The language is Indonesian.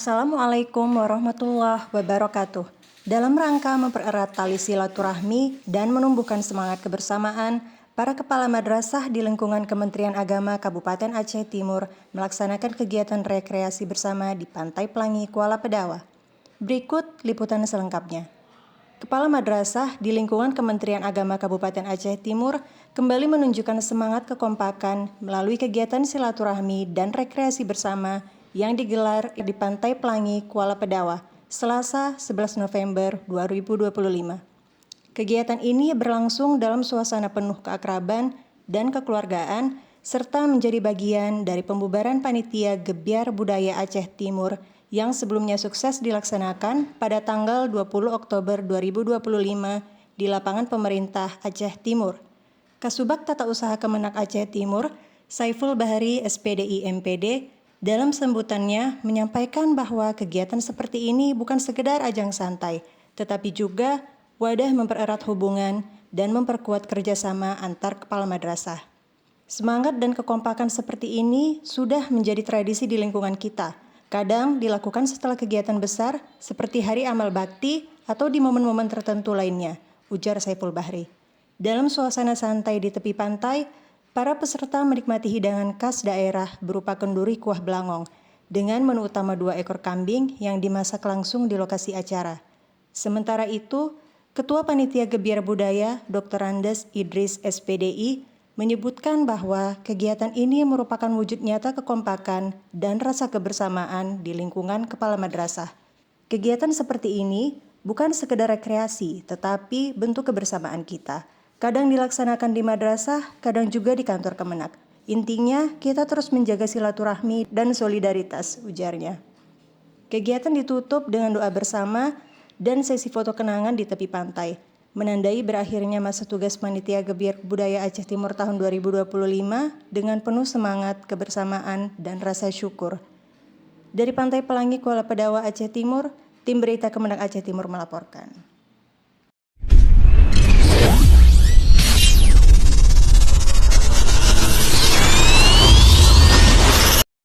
Assalamualaikum warahmatullahi wabarakatuh. Dalam rangka mempererat tali silaturahmi dan menumbuhkan semangat kebersamaan, para kepala madrasah di lingkungan Kementerian Agama Kabupaten Aceh Timur melaksanakan kegiatan rekreasi bersama di Pantai Pelangi, Kuala Pedawa. Berikut liputan selengkapnya. Kepala madrasah di lingkungan Kementerian Agama Kabupaten Aceh Timur kembali menunjukkan semangat kekompakan melalui kegiatan silaturahmi dan rekreasi bersama yang digelar di Pantai Pelangi, Kuala Pedawa, Selasa 11 November 2025. Kegiatan ini berlangsung dalam suasana penuh keakraban dan kekeluargaan serta menjadi bagian dari pembubaran panitia Gebyar Budaya Aceh Timur yang sebelumnya sukses dilaksanakan pada tanggal 20 Oktober 2025 di lapangan pemerintah Aceh Timur. Kasubag Tata Usaha Kemenak Aceh Timur, Saiful Bahari SPDI MPD, dalam sambutannya menyampaikan bahwa kegiatan seperti ini bukan sekedar ajang santai, tetapi juga wadah mempererat hubungan dan memperkuat kerjasama antar kepala madrasah. Semangat dan kekompakan seperti ini sudah menjadi tradisi di lingkungan kita. Kadang dilakukan setelah kegiatan besar seperti hari amal bakti atau di momen-momen tertentu lainnya, ujar Saiful Bahri. Dalam suasana santai di tepi pantai, para peserta menikmati hidangan khas daerah berupa kenduri kuah belangong dengan menu utama 2 ekor kambing yang dimasak langsung di lokasi acara. Sementara itu, Ketua Panitia Gebyar Budaya Dr. Andes Idris SPDI menyebutkan bahwa kegiatan ini merupakan wujud nyata kekompakan dan rasa kebersamaan di lingkungan kepala madrasah. Kegiatan seperti ini bukan sekedar rekreasi, tetapi bentuk kebersamaan kita. Kadang dilaksanakan di madrasah, kadang juga di kantor Kemenak. Intinya, kita terus menjaga silaturahmi dan solidaritas, ujarnya. Kegiatan ditutup dengan doa bersama dan sesi foto kenangan di tepi pantai, menandai berakhirnya masa tugas Panitia Gebyar Budaya Aceh Timur tahun 2025 dengan penuh semangat, kebersamaan, dan rasa syukur. Dari Pantai Pelangi, Kuala Pedawa, Aceh Timur, tim berita Kemenak Aceh Timur melaporkan.